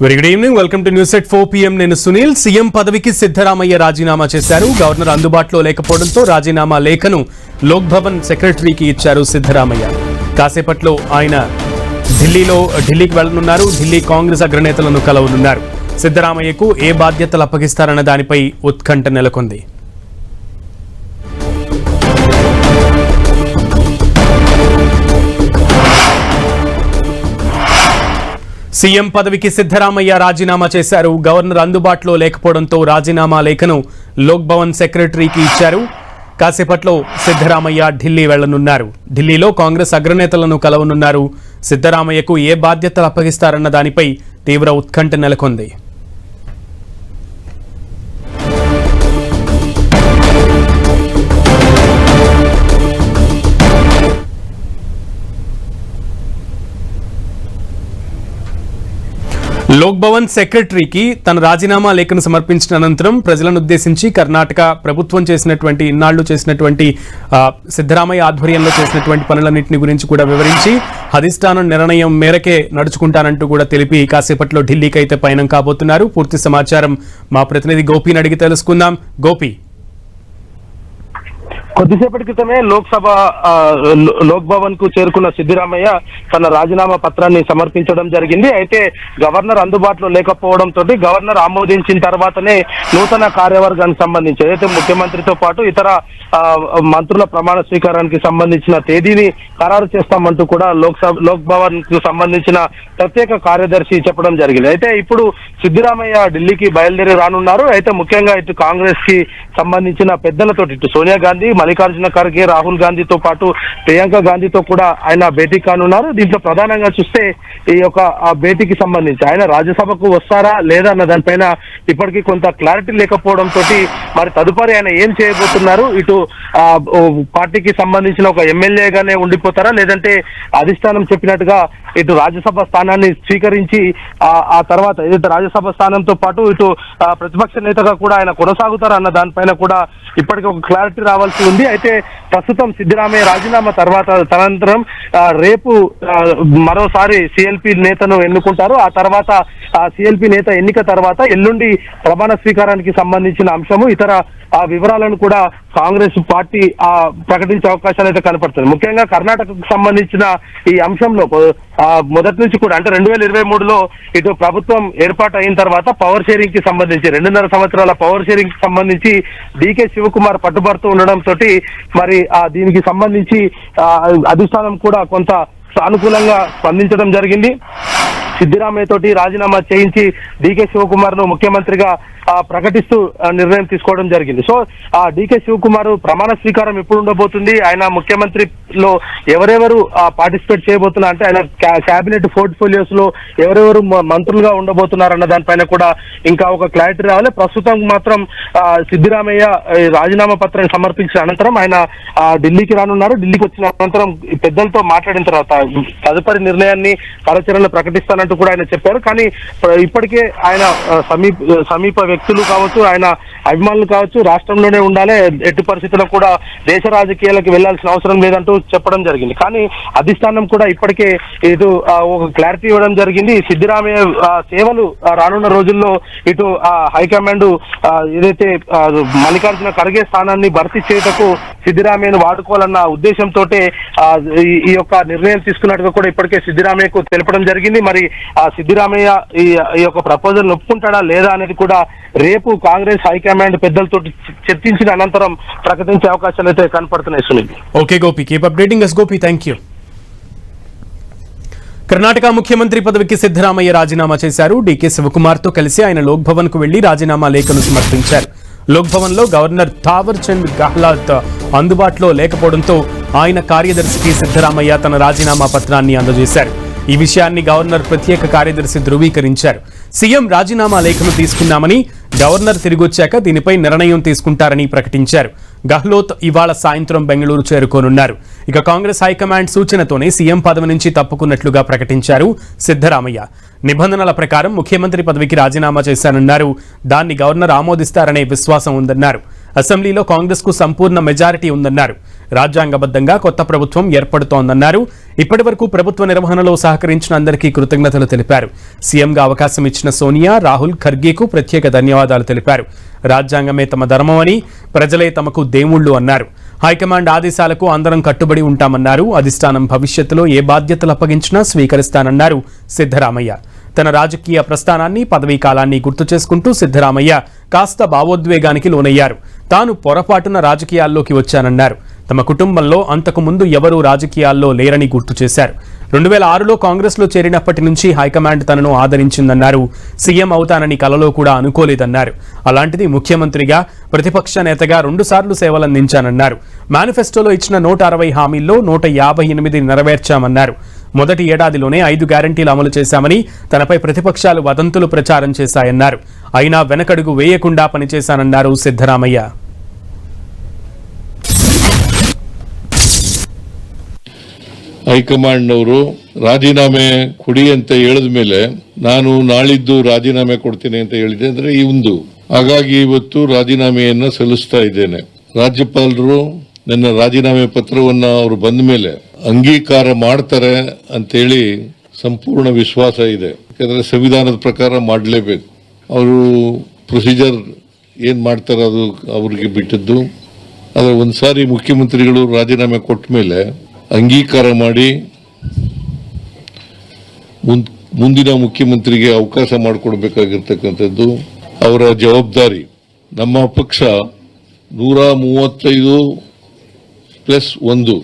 Very good evening, welcome to news at 4 PM. నేను Sunil. CM పదవికి సిద్ధరామయ్య రాజీనామా చేశారు. గవర్నర్ అందుబాటులో లేకపోవడంతో రాజీనామా లేఖను లోక్ భవన్ సెక్రటరీకి ఇచ్చారు సిద్ధరామయ్య. కాసేపట్లో ఆయన ఢిల్లీకి వెళ్లనున్నారు. ఢిల్లీ కాంగ్రెస్ అగ్రనేతలను కలవనున్నారు. సిద్ధరామయ్యకు ఏ బాధ్యతలు అప్పగిస్తారన్న దానిపై ఉత్కంఠ నెలకొంది. సీఎం పదవికి సిద్ధరామయ్య రాజీనామా చేశారు. గవర్నర్ అందుబాటులో లేకపోవడంతో రాజీనామా లేఖను లోక్ భవన్ సెక్రటరీకి ఇచ్చారు. కాసేపట్లో సిద్ధరామయ్య ఢిల్లీ వెళ్లనున్నారు. ఢిల్లీలో కాంగ్రెస్ అగ్రనేతలను కలవనున్నారు. సిద్ధరామయ్యకు ఏ బాధ్యతలు అప్పగిస్తారన్న దానిపై తీవ్ర ఉత్కంఠ నెలకొంది. లోక్ భవన్ సెక్రటరీకి తన రాజీనామా లేఖను సమర్పించిన అనంతరం ప్రజలను ఉద్దేశించి కర్ణాటక ప్రభుత్వం ఇన్నాళ్లు చేసినటువంటి సిద్ధరామయ్య ఆధ్వర్యంలో చేసినటువంటి పనులన్నింటినీ గురించి కూడా వివరించి అధిష్టానం నిర్ణయం మేరకే నడుచుకుంటానంటూ కూడా తెలిపి కాసేపట్లో ఢిల్లీకి అయితే పయనం కాబోతున్నారు. పూర్తి సమాచారం మా ప్రతినిధి గోపిని అడిగి తెలుసుకుందాం. గోపి, కొద్దిసేపటి క్రితమే లోక్ భవన్ కు చేరుకున్న సిద్ధరామయ్య తన రాజీనామా పత్రాన్ని సమర్పించడం జరిగింది. అయితే గవర్నర్ అందుబాటులో లేకపోవడంతో గవర్నర్ ఆమోదించిన తర్వాతనే నూతన కార్యవర్గానికి సంబంధించి ఏదైతే ముఖ్యమంత్రితో పాటు ఇతర మంత్రుల ప్రమాణ స్వీకారానికి సంబంధించిన తేదీని ఖరారు చేస్తామంటూ కూడా లోక్ భవన్ కు సంబంధించిన ప్రత్యేక కార్యదర్శి చెప్పడం జరిగింది. అయితే ఇప్పుడు సిద్ధరామయ్య ఢిల్లీకి బయలుదేరి రానున్నారు. అయితే ముఖ్యంగా ఇటు కాంగ్రెస్ కి సంబంధించిన పెద్దలతో ఇటు సోనియా గాంధీ, మల్లికార్జున ఖర్గే, రాహుల్ గాంధీతో పాటు ప్రియాంక గాంధీతో కూడా ఆయన భేటీ కానున్నారు. దీంట్లో ప్రధానంగా చూస్తే ఈ యొక్క భేటీకి సంబంధించి ఆయన రాజ్యసభకు వస్తారా లేదా అన్న దానిపైన ఇప్పటికీ కొంత క్లారిటీ లేకపోవడంతో మరి తదుపరి ఆయన ఏం చేయబోతున్నారు, ఇటు పార్టీకి సంబంధించిన ఒక ఎమ్మెల్యేగానే ఉండిపోతారా లేదంటే అధిష్టానం చెప్పినట్టుగా ఇటు రాజ్యసభ స్థానాన్ని స్వీకరించి ఆ తర్వాత ఏదైతే రాజ్యసభ స్థానంతో పాటు ఇటు ప్రతిపక్ష నేతగా కూడా ఆయన కొనసాగుతారా అన్న దానిపైన కూడా ఇప్పటికీ ఒక క్లారిటీ రావాల్సి ఉంది. అయితే ప్రస్తుతం సిద్ధరామయ్య రాజీనామా తర్వాత తదనంతరం రేపు మరోసారి సిఎల్పి నేతను ఎన్నుకుంటారు. ఆ తర్వాత సిఎల్పి నేత ఎన్నిక తర్వాత ఎల్లుండి ప్రమాణ స్వీకారానికి సంబంధించిన అంశము ఇతర వివరాలను కూడా కాంగ్రెస్ పార్టీ ప్రకటించే అవకాశాలు అయితే కనపడుతుంది. ముఖ్యంగా కర్ణాటకకు సంబంధించిన ఈ అంశంలో మొదటి నుంచి కూడా అంటే 2023లో ఇటు ప్రభుత్వం ఏర్పాటు అయిన తర్వాత పవర్ షేరింగ్ కి సంబంధించి 2.5 సంవత్సరాల పవర్ షేరింగ్ కి సంబంధించి డీకే శివకుమార్ పట్టుబడుతూ ఉండడంతో మరి దీనికి సంబంధించి అధిష్టానం కూడా కొంత సానుకూలంగా స్పందించడం జరిగింది. సిద్ధరామయ్య తోటి రాజీనామా చేయించి డీకే శివకుమార్ ను ముఖ్యమంత్రిగా ప్రకటిస్తూ నిర్ణయం తీసుకోవడం జరిగింది. సో డీకే శివకుమార్ ప్రమాణ స్వీకారం ఎప్పుడు ఉండబోతుంది, ఆయన ముఖ్యమంత్రిలో ఎవరెవరు పార్టిసిపేట్ చేయబోతున్నారు అంటే ఆయన క్యాబినెట్ పోర్ట్ఫోలియోస్ లో ఎవరెవరు మంత్రులుగా ఉండబోతున్నారు అన్న దానిపైన కూడా ఇంకా ఒక క్లారిటీ రావాలి. ప్రస్తుతం మాత్రం సిద్ధరామయ్య రాజీనామా పత్రాన్ని సమర్పించిన అనంతరం ఆయన ఢిల్లీకి రానున్నారు. ఢిల్లీకి వచ్చిన అనంతరం పెద్దలతో మాట్లాడిన తర్వాత తదుపరి నిర్ణయాన్ని కార్యాచరణలో ప్రకటిస్తానంటూ కూడా ఆయన చెప్పారు. కానీ ఇప్పటికే ఆయన సమీప వ్యక్తులు కావచ్చు, ఆయన అభిమానులు కావచ్చు రాష్ట్రంలోనే ఉండాలి, ఎట్టి పరిస్థితుల్లో కూడా దేశ రాజకీయాలకు వెళ్లాల్సిన అవసరం లేదంటూ చెప్పడం జరిగింది. కానీ అధిష్టానం కూడా ఇప్పటికే ఇటు ఒక క్లారిటీ ఇవ్వడం జరిగింది. సిద్ధరామయ్య సేవలు రానున్న రోజుల్లో ఇటు హైకమాండ్ ఏదైతే మల్లికార్జున ఖర్గే స్థానాన్ని భర్తీ చేయటకు సిద్ధరామయ్యను వాడుకోవాలన్న ఉద్దేశంతో ఈ యొక్క నిర్ణయం తీసుకున్నట్టుగా కూడా ఇప్పటికే సిద్ధరామయ్యకు తెలపడం జరిగింది. మరి సిద్ధరామయ్య ఈ యొక్క ప్రపోజల్ ఒప్పుకుంటాడా లేదా అనేది కూడా రేపు కాంగ్రెస్ హైకమాండ్ పెద్దలతో చర్చించిన అనంతరం ప్రకటించే అవకాశాలు అయితే కనపడుతున్నాయి. Sunil. Okay Gopi, keep updating us Gopi. Thank you. Karnataka ముఖ్యమంత్రి పదవికి సిద్ధరామయ్య రాజీనామా చేశారు. డీకే శివకుమార్ తో కలిసి ఆయన లోక్ భవన్ కు వెళ్లి రాజీనామా లేఖను సమర్పించారు. లోక్ భవన్ లో గవర్నర్ థావర్ చంద్ గెహ్లాట్ అందుబాటులో లేకపోవడంతో ఆయన కార్యదర్శికి సిద్ధరామయ్య తన రాజీనామా పత్రాన్ని అందజేశారు. ఈ విషయాన్ని గవర్నర్ ప్రత్యేక కార్యదర్శి ధృవీకరించారు. సీఎం రాజీనామా లేఖను తీసుకున్నామని, గవర్నర్ తిరిగొచ్చాక దీనిపై నిర్ణయం తీసుకుంటారని ప్రకటించారు. గెహ్లోట్ ఇవాళ సాయంత్రం బెంగళూరు చేరుకోనున్నారు. ఇక కాంగ్రెస్ హైకమాండ్ సూచనతోనే సీఎం పదవి నుంచి తప్పుకున్నట్లుగా ప్రకటించారు సిద్ధరామయ్య. నిబంధనల ప్రకారం ముఖ్యమంత్రి పదవికి రాజీనామా చేశానన్నారు. దాన్ని గవర్నర్ ఆమోదిస్తారనే విశ్వాసం ఉందన్నారు. అసెంబ్లీలో కాంగ్రెస్ కు సంపూర్ణ మెజారిటీ ఉందన్నారు. రాజ్యాంగబద్ధంగా కొత్త ప్రభుత్వం ఏర్పడుతోందన్నారు. ఇప్పటి వరకు ప్రభుత్వ నిర్వహణలో సహకరించిన అందరికీ కృతజ్ఞతలు తెలిపారు. సీఎంగా అవకాశం ఇచ్చిన సోనియా, రాహుల్ ఖర్గేకు ప్రత్యేక ధన్యవాదాలు తెలిపారు. రాజ్యాంగమే తమ ధర్మమని, ప్రజలే తమకు దేవుళ్లు అన్నారు. హైకమాండ్ ఆదేశాలకు అందరం కట్టుబడి ఉంటామన్నారు. అధిష్టానం భవిష్యత్తులో ఏ బాధ్యతలు అప్పగించినా స్వీకరిస్తానన్నారు సిద్ధరామయ్య. తన రాజకీయ ప్రస్థానాన్ని, పదవీ కాలాన్ని గుర్తు చేసుకుంటూ సిద్ధరామయ్య కాస్త భావోద్వేగానికి లోనయ్యారు. తాను పొరపాటున రాజకీయాల్లోకి వచ్చానన్నారు. తమ కుటుంబంలో అంతకు ముందు ఎవరూ రాజకీయాల్లో లేరని గుర్తు చేశారు. 2006లో కాంగ్రెస్లో చేరినప్పటి నుంచి హైకమాండ్ తనను ఆదరించిందన్నారు. సీఎం అవుతానని కలలో కూడా అనుకోలేదన్నారు. అలాంటిది ముఖ్యమంత్రిగా, ప్రతిపక్ష నేతగా 2 సార్లు సేవలందించానన్నారు. మేనిఫెస్టోలో ఇచ్చిన 160 హామీల్లో 158 నెరవేర్చామన్నారు. మొదటి ఏడాదిలోనే 5 గ్యారంటీలు అమలు చేశామని, తనపై ప్రతిపక్షాలు వదంతులు ప్రచారం చేశాయన్నారు. అయినా వెనకడుగు వేయకుండా పనిచేశానన్నారు సిద్ధరామయ్య. ಹೈಕಮಾಂಡ್ ಅವರು ರಾಜೀನಾಮೆ ಕೊಡಿ ಅಂತ ಹೇಳಿದ ಮೇಲೆ ನಾನು ನಾಳಿದ್ದು ರಾಜೀನಾಮೆ ಕೊಡ್ತೀನಿ ಅಂತ ಹೇಳಿದೆ. ಅಂದ್ರೆ ಈ ಒಂದು ಹಾಗಾಗಿ ಇವತ್ತು ರಾಜೀನಾಮೆಯನ್ನ ಸಲ್ಲಿಸ್ತಾ ಇದ್ದೇನೆ. ರಾಜ್ಯಪಾಲರು ನನ್ನ ರಾಜೀನಾಮೆ ಪತ್ರವನ್ನ ಅವರು ಬಂದ ಮೇಲೆ ಅಂಗೀಕಾರ ಮಾಡ್ತಾರೆ ಅಂತೇಳಿ ಸಂಪೂರ್ಣ ವಿಶ್ವಾಸ ಇದೆ. ಯಾಕಂದ್ರೆ ಸಂವಿಧಾನದ ಪ್ರಕಾರ ಮಾಡಲೇಬೇಕು. ಅವರು ಪ್ರೊಸೀಜರ್ ಏನ್ ಮಾಡ್ತಾರೆ ಅದು ಅವ್ರಿಗೆ ಬಿಟ್ಟದ್ದು. ಆದ್ರೆ ಒಂದ್ಸಾರಿ ಮುಖ್ಯಮಂತ್ರಿಗಳು ರಾಜೀನಾಮೆ ಕೊಟ್ಟ ಮೇಲೆ ಅಂಗೀಕಾರ ಮಾಡಿ ಮುಂದಿನ ಮುಖ್ಯಮಂತ್ರಿಗೆ ಅವಕಾಶ ಮಾಡಿಕೊಡ್ಬೇಕಾಗಿರ್ತಕ್ಕಂಥದ್ದು ಅವರ ಜವಾಬ್ದಾರಿ. ನಮ್ಮ ಪಕ್ಷ 135+1